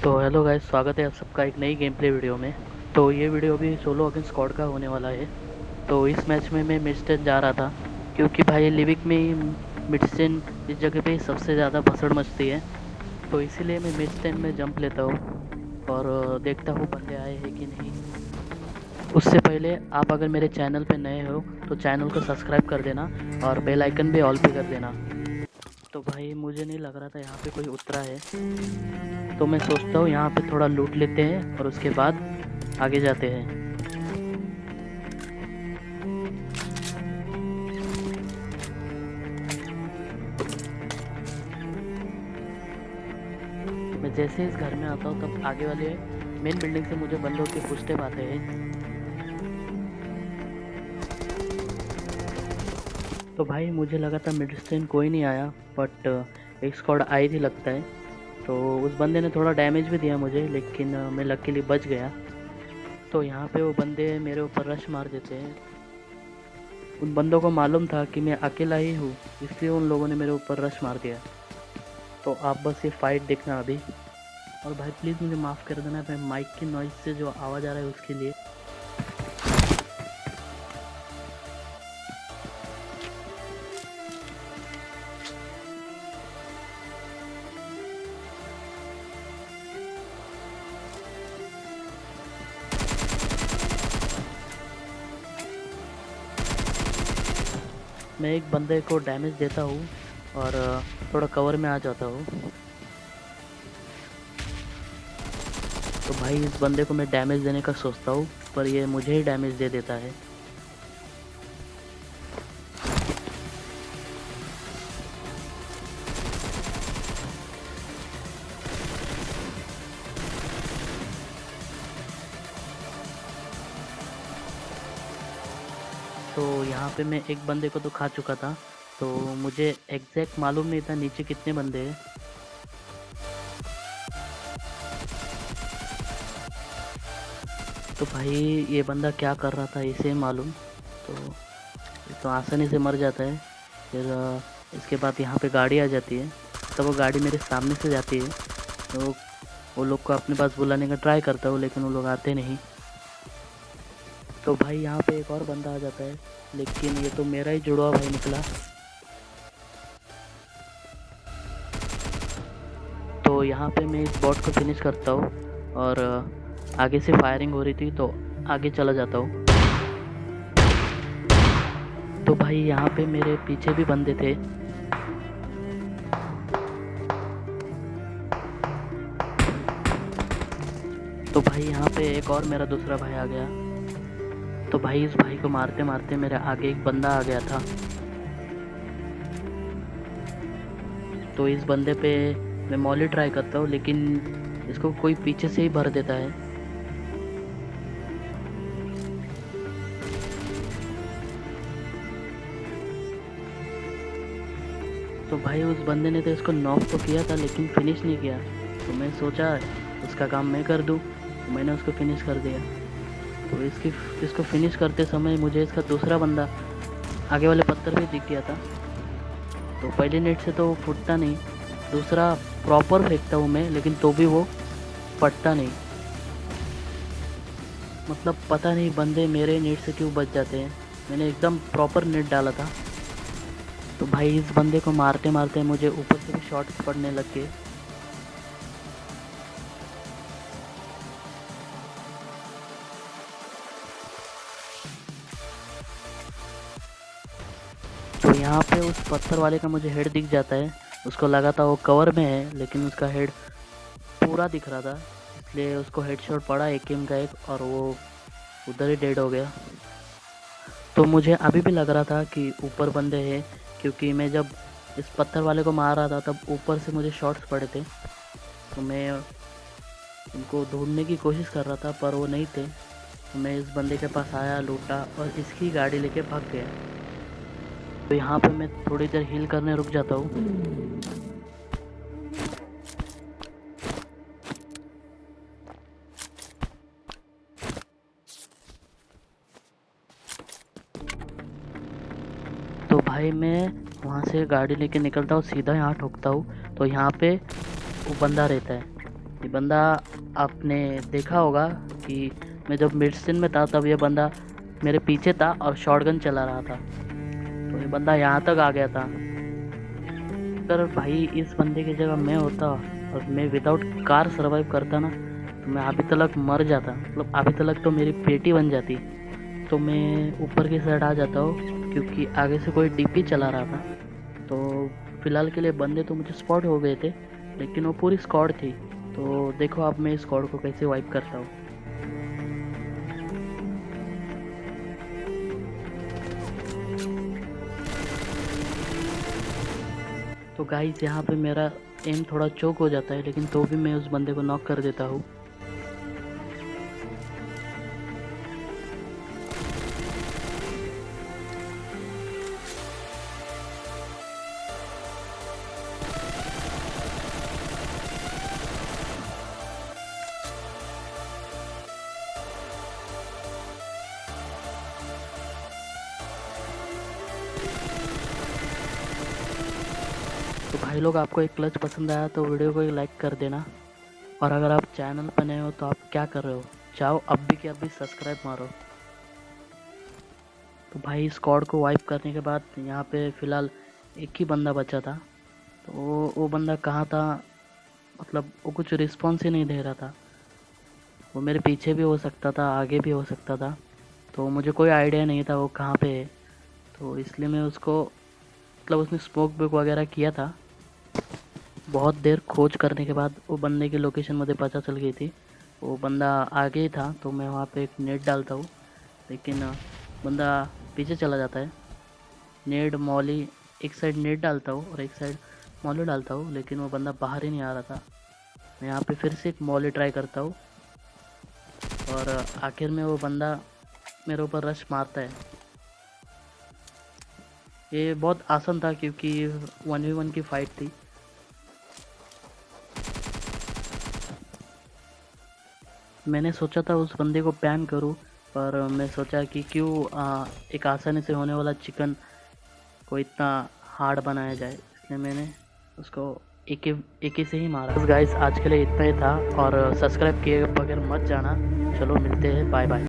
तो hello guys, स्वागत है आप सबका एक नई गेम प्ले वीडियो में। तो ये वीडियो भी सोलो अगेंस्ट स्क्वाड का होने वाला है। तो इस मैच में मैं मिडस्टन जा रहा था, क्योंकि भाई लिविक में ही मिडस्टन इस जगह पे सबसे ज़्यादा भसड़ मचती है। तो इसीलिए मैं मिडस्टन में जंप लेता हूँ और देखता हूँ बंदे आए हैं कि नहीं। उससे पहले आप अगर मेरे चैनल पे नए हो तो चैनल को सब्सक्राइब कर देना और बेल आइकन भी ऑल पे कर देना। तो भाई मुझे नहीं लग रहा था यहाँ पे कोई उतरा है, तो मैं सोचता हूँ यहाँ पे थोड़ा लूट लेते हैं और उसके बाद आगे जाते हैं। मैं जैसे इस घर में आता हूँ तब आगे वाले मेन बिल्डिंग से मुझे बंदों के फुटस्टेप आते हैं। तो भाई मुझे लगा था मिडस्टोन कोई नहीं आया, बट एक स्क्वाड आई थी लगता है। तो उस बंदे ने थोड़ा डैमेज भी दिया मुझे, लेकिन मैं लकीली बच गया। तो यहाँ पे वो बंदे मेरे ऊपर रश मार देते हैं। उन बंदों को मालूम था कि मैं अकेला ही हूँ, इसलिए उन लोगों ने मेरे ऊपर रश मार दिया। तो आप बस ये फाइट देखना अभी। और भाई प्लीज़ मुझे माफ़ कर देना, मैं माइक की नॉइज़ से जो आवाज़ आ रहा है उसके लिए। मैं एक बंदे को डैमेज देता हूँ और थोड़ा कवर में आ जाता हूँ। तो भाई इस बंदे को मैं डैमेज देने का सोचता हूँ, पर ये मुझे ही डैमेज दे देता है। तो यहाँ पे मैं एक बंदे को तो खा चुका था, तो मुझे एग्जैक्ट मालूम नहीं था नीचे कितने बंदे हैं। तो भाई ये बंदा क्या कर रहा था इसे मालूम। तो ये तो आसानी से मर जाता है। फिर इसके बाद यहाँ पे गाड़ी आ जाती है, तो वो गाड़ी मेरे सामने से जाती है। तो वो लोग को अपने पास बुलाने का ट्राई करता हूँ, लेकिन वो लोग आते नहीं। तो भाई यहाँ पे एक और बंदा आ जाता है, लेकिन ये तो मेरा ही जुड़वा भाई निकला। तो यहाँ पे मैं इस बॉट को फिनिश करता हूँ और आगे से फायरिंग हो रही थी तो आगे चला जाता हूँ। तो भाई यहाँ पे मेरे पीछे भी बंदे थे। तो भाई यहाँ पे एक और मेरा दूसरा भाई आ गया। तो भाई इस भाई को मारते मारते मेरे आगे एक बंदा आ गया था। तो इस बंदे पे मैं मॉली ट्राई करता हूँ, लेकिन इसको कोई पीछे से ही भर देता है। तो भाई उस बंदे ने तो इसको नॉक तो किया था, लेकिन फिनिश नहीं किया। तो मैं सोचा उसका काम मैं कर दूँ, तो मैंने उसको फिनिश कर दिया। तो इसको फिनिश करते समय मुझे इसका दूसरा बंदा आगे वाले पत्थर पे दिख गया था। तो पहले नेट से तो वो फूटता नहीं, दूसरा प्रॉपर फेंकता हूँ मैं, लेकिन तो भी वो फटता नहीं। मतलब पता नहीं बंदे मेरे नेट से क्यों बच जाते हैं। मैंने एकदम प्रॉपर नेट डाला था। तो भाई इस बंदे को मारते मारते मुझे ऊपर से भी शॉट्स पड़ने लग गए। तो यहाँ पे उस पत्थर वाले का मुझे हेड दिख जाता है। उसको लगा था वो कवर में है, लेकिन उसका हेड पूरा दिख रहा था, इसलिए उसको हेडशॉट पड़ा एकेएम का एक, और वो उधर ही डेड हो गया। तो मुझे अभी भी लग रहा था कि ऊपर बंदे हैं, क्योंकि मैं जब इस पत्थर वाले को मार रहा था तब ऊपर से मुझे शॉट्स पड़े थे। तो मैं उनको ढूंढने की कोशिश कर रहा था, पर वो नहीं थे। तो मैं इस बंदे के पास आया, लूटा और इसकी गाड़ी लेके भाग गया। तो यहाँ पे मैं थोड़ी देर हील करने रुक जाता हूँ। तो भाई मैं वहाँ से गाड़ी लेके निकलता हूँ, सीधा यहाँ ठोकता हूँ। तो यहाँ पे वो बंदा रहता है, ये बंदा आपने देखा होगा कि मैं जब मिडसिन में था तब ये बंदा मेरे पीछे था और शॉटगन चला रहा था। तो ये बंदा यहाँ तक आ गया था। अगर भाई इस बंदे की जगह मैं होता और मैं विदाउट कार सर्वाइव करता ना, तो मैं अभी तक मर जाता। मतलब अभी तक तो मेरी पेटी बन जाती। तो मैं ऊपर की साइड आ जाता हूँ क्योंकि आगे से कोई डीपी चला रहा था। तो फिलहाल के लिए बंदे तो मुझे स्पॉट हो गए थे, लेकिन वो पूरी स्क्वाड थी। तो देखो अब मैं इस स्क्वाड को कैसे वाइप करता हूँ। तो गाइस यहाँ पे मेरा एम थोड़ा चोक हो जाता है, लेकिन तो भी मैं उस बंदे को नॉक कर देता हूँ। तो भाई लोग, आपको एक क्लच पसंद आया तो वीडियो को एक लाइक कर देना। और अगर आप चैनल पर नए हो तो आप क्या कर रहे हो, जाओ अब भी के अब भी सब्सक्राइब मारो। तो भाई स्क्वाड को वाइप करने के बाद यहाँ पे फ़िलहाल एक ही बंदा बचा था। तो वो बंदा कहाँ था, मतलब वो कुछ रिस्पॉन्स ही नहीं दे रहा था। वो मेरे पीछे भी हो सकता था, आगे भी हो सकता था। तो मुझे कोई आइडिया नहीं था वो कहाँ पे है। तो इसलिए मैं उसको, मतलब उसने स्मोक ब्रेक वगैरह किया था। बहुत देर खोज करने के बाद वो बंदे की लोकेशन मुझे पता चल गई थी। वो बंदा आगे ही था, तो मैं वहाँ पे एक नेट डालता हूँ, लेकिन बंदा पीछे चला जाता है। नेट मॉली, एक साइड नेट डालता हूँ और एक साइड मॉली डालता हूँ, लेकिन वो बंदा बाहर ही नहीं आ रहा था। मैं यहाँ पे फिर से एक मॉली ट्राई करता हूँ और आखिर में वो बंदा मेरे ऊपर रश मारता है। ये बहुत आसान था क्योंकि 1v1 की फ़ाइट थी। मैंने सोचा था उस बंदे को पैम करूं, पर मैं सोचा कि क्यों एक आसानी से होने वाला चिकन को इतना हार्ड बनाया जाए, इसलिए मैंने उसको एक ही से ही मारा। बस गाइस, आज के लिए इतना ही था और सब्सक्राइब किए बगैर मत जाना। चलो मिलते हैं, बाय बाय।